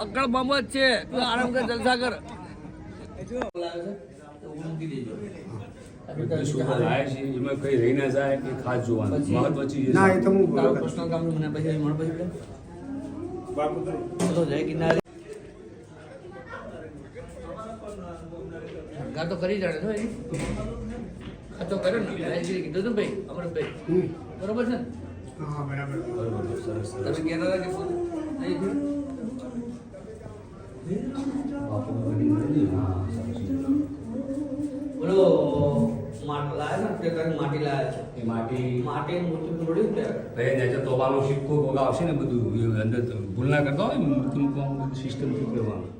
અક્કડ બાબત છે, તું આરામ કર, જલસા કર. એમાં કઈ રહી ના જાય એ ખાસ જોવાનું મહત્વ છે. ના એ તો હું પર્સનલ કામ મને પછી મને પછી ચલો જય કિનારે શંકા તો કરી જાણે છો એની ખાતો કર્યો ને કીધું હતું ભાઈ અમરભાઈ બરોબર છે ને? હા બરાબર. સરસ તમે સરસ. કહેતા હતા કે નહીં થયું? બોલો માટી લાયા ને તે માટી લાયા છે એ માટી મૂર્તિ તોડ્યું ત્યાં તોબાનો સિક્કો કોક આવશે ને બધું અંદર ભૂલ ના કરતા હોય મૂર્તિ મૂકવાનું સિસ્ટમથી કરવાનું.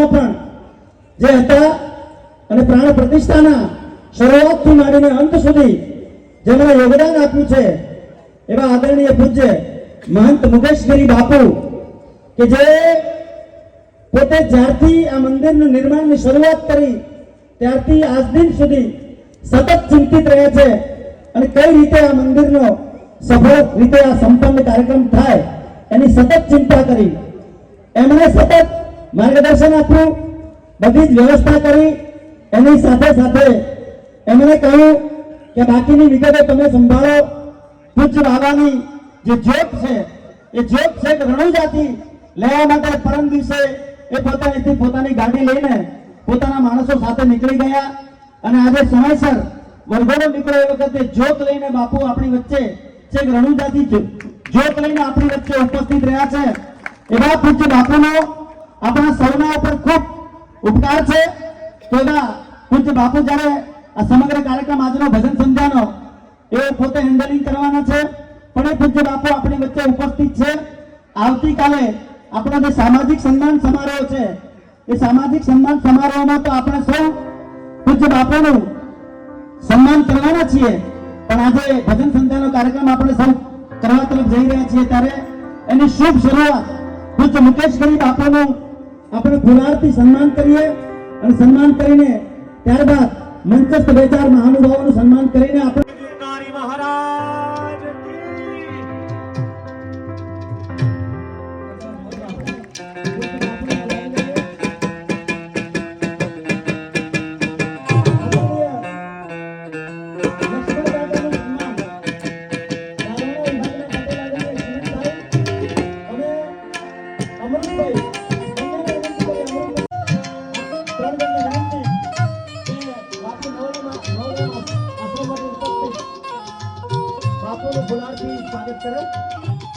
પણ જે હતા અને પ્રાણ પ્રતિષ્ઠાના શરૂઆતથી માંડીને અંત સુધી જેમણે યોગદાન આપ્યું છે એવા આદરણીય પૂજ્ય મહંત મુકેશગીરી બાપુ કે જે પોતે જ્યારથી આ મંદિરનું નિર્માણની શરૂઆત કરી ત્યારથી આજ દિન સુધી સતત ચિંતિત રહ્યા છે અને કઈ રીતે આ મંદિરનો સફળ રીતે આ સંપન્ન કાર્યક્રમ થાય એની સતત ચિંતા કરી. એમણે સતત માર્ગદર્શન આપ્યું, બધી જ વ્યવસ્થા કરી. એની સાથે સાથે એમણે કહ્યું કે બાકીની વિગતો તમે સંભાળો. પૂજ્ય બાબાની જે જ્યોત છે એ જ્યોત છે કે રણુજાથી લેવા માટે પરમ દિવસે એ પોતાની ગાડી લઈને પોતાના માણસો સાથે નીકળી ગયા અને આજે સમયસર વરઘોડો નીકળે એ વખતે જ્યોત લઈને બાપુ આપણી વચ્ચે છે કે રણુજાથી જ્યોત લઈને આપણી વચ્ચે ઉપસ્થિત રહ્યા છે. એવા પૂજ્ય બાપુનો આપણા સૌના ઉપર ખૂબ ઉપકાર છે. તો એવા પૂજ્ય બાપુ જ્યારે આ સમગ્ર કાર્યક્રમ આજનો ભજન સંધ્યાનો એ પોતે હેન્ડલિંગ કરવાના છે, પણ એ પૂજ્ય બાપુ આપણી વચ્ચે ઉપસ્થિત છે. આવતીકાલે આપણો જે સામાજિક સન્માન સમારોહ છે એ સામાજિક સન્માન સમારોહમાં તો આપણે સૌ પૂજ્ય બાપુનું સન્માન કરવાના છીએ, પણ આજે ભજન સંધ્યાનો કાર્યક્રમ આપણે સૌ કરવા તરફ જઈ રહ્યા છીએ ત્યારે એની શુભ શરૂઆત પૂજ્ય મુકેશગીરી બાપુનું આપણે ફુલારથી સન્માન કરીએ અને સન્માન કરીને ત્યારબાદ મંચસ્થ બે ચાર મહાનુભાવોનું સન્માન કરીને આપણે બાપુનું ફુલારથી સ્વાગત કરે.